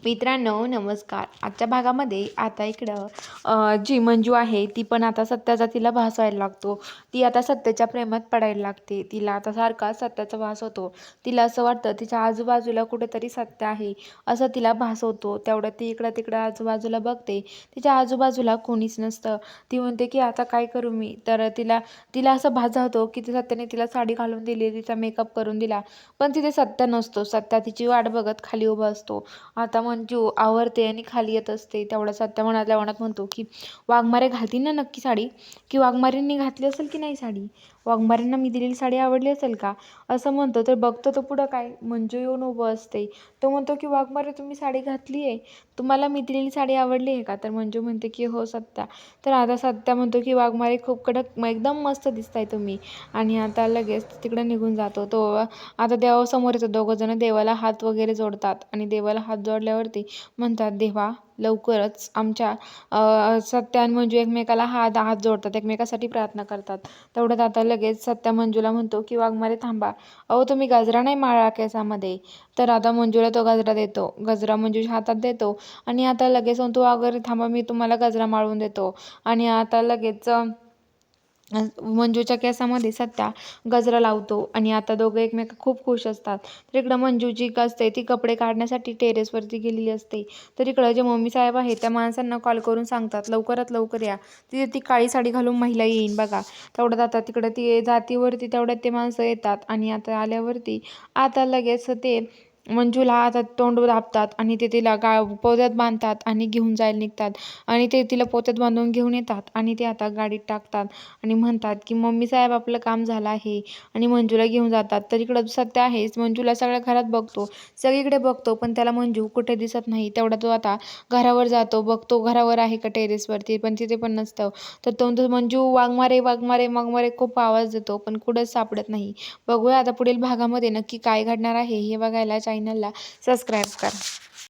मित्रांनो नमस्कार. आजच्या भागामध्ये आता इकडं जी मंजू आहे ती पण आता सत्याचा तिला भास व्हायला लागतो. ती आता सत्याच्या प्रेमात पडायला लागते. तिला आता सारखा सत्याचा भास होतो. तिला असं वाटतं तिच्या आजूबाजूला कुठेतरी सत्य आहे असं तिला भास होतो. तेवढं ती इकडं तिकडं आजूबाजूला बघते. तिच्या आजूबाजूला कोणीच नसतं. ती म्हणते की आता काय करू मी. तर तिला तिला असं भास होतो की सत्याने तिला साडी घालून दिली, तिचा मेकअप करून दिला, पण तिथे सत्य नसतो. सत्या तिची वाट बघत खाली उभा असतो. आता मंजू आवरते आणि खाली येत असते. तेवढ्या सत्या मनातल्या मनात म्हणतो की वाघमारे घालतील ना नक्की साडी, की वाघमारेंनी घातली असेल की नाही साडी, वाघमारेंना मी दिलेली साडी आवडली असेल का, असं म्हणतो. तर बघतो तो पुढं काय मंजू येऊन उभं असते. तो म्हणतो की वाघमारे तुम्ही साडी घातली आहे, तुम्हाला मी दिलेली साडी आवडली आहे का. तर मंजू म्हणते की हो सत्या. तर आता सत्या म्हणतो की वाघमारे खूप कडक एकदम मस्त दिसताय तुम्ही, आणि आता लगेच तिकडे निघून जातो. तो आता देवासमोर येतो. दोघं जण देवाला हात वगैरे जोडतात आणि देवाला हात जोडल्यावरती म्हणतात देवा लवकरच आमच्या सत्या आणि मंजू एकमेकाला हात हात जोडतात, एकमेकासाठी प्रार्थना करतात. तेवढ्यात आता लगेच सत्या मंजूला म्हणतो की वाघमारे थांबा, अहो तुम्ही गजरा नाही माळा केसामध्ये. तर आता मंजूला तो गजरा देतो. गजरा मंजूच्या हातात देतो आणि आता लगेच म्हणतो वगैरे थांबा मी तुम्हाला गजरा माळून देतो. आणि आता लगेच मंजूच्या केसामध्ये सत्या गजरा लावतो आणि आता दोघं एकमेक खूप खुश असतात. तर इकडं मंजू जी असते ती कपडे काढण्यासाठी टेरेसवरती गेलेली असते. तर इकडं जे मम्मी साहेब आहेत त्या माणसांना कॉल करून सांगतात लवकरात लवकर या, तिथे ती काळी साडी घालून महिला येईन बघा. तेवढ्यात आता तिकडं ती जातीवरती तेवढ्यात ते माणसं येतात आणि आता आल्यावरती आता लगेच ते मंजूला आता तोंड दाबतात आणि ते तिला पोत्यात बांधतात आणि घेऊन जायला निघतात. आणि ते तिला पोत्यात बांधून घेऊन येतात आणि ते आता गाडीत टाकतात आणि म्हणतात की मम्मी साहेब आपलं काम झालं आहे, आणि मंजूला घेऊन जातात. तर इकडं सत्य आहेच मंजूला सगळ्या घरात बघतो, सगळीकडे बघतो, पण त्याला मंजू कुठे दिसत नाही. तेवढा तो आता घरावर जातो, बघतो घरावर आहे का टेरेसवरती, पण तिथे पण नसतं. तर तो मंजू वाघमारे वाघमारे वाघमारे खूप आवाज देतो पण कुठंच सापडत नाही. बघूया आता पुढील भागामध्ये नक्की काय घडणार आहे हे बघायला चॅनलला सबस्क्राईब करा.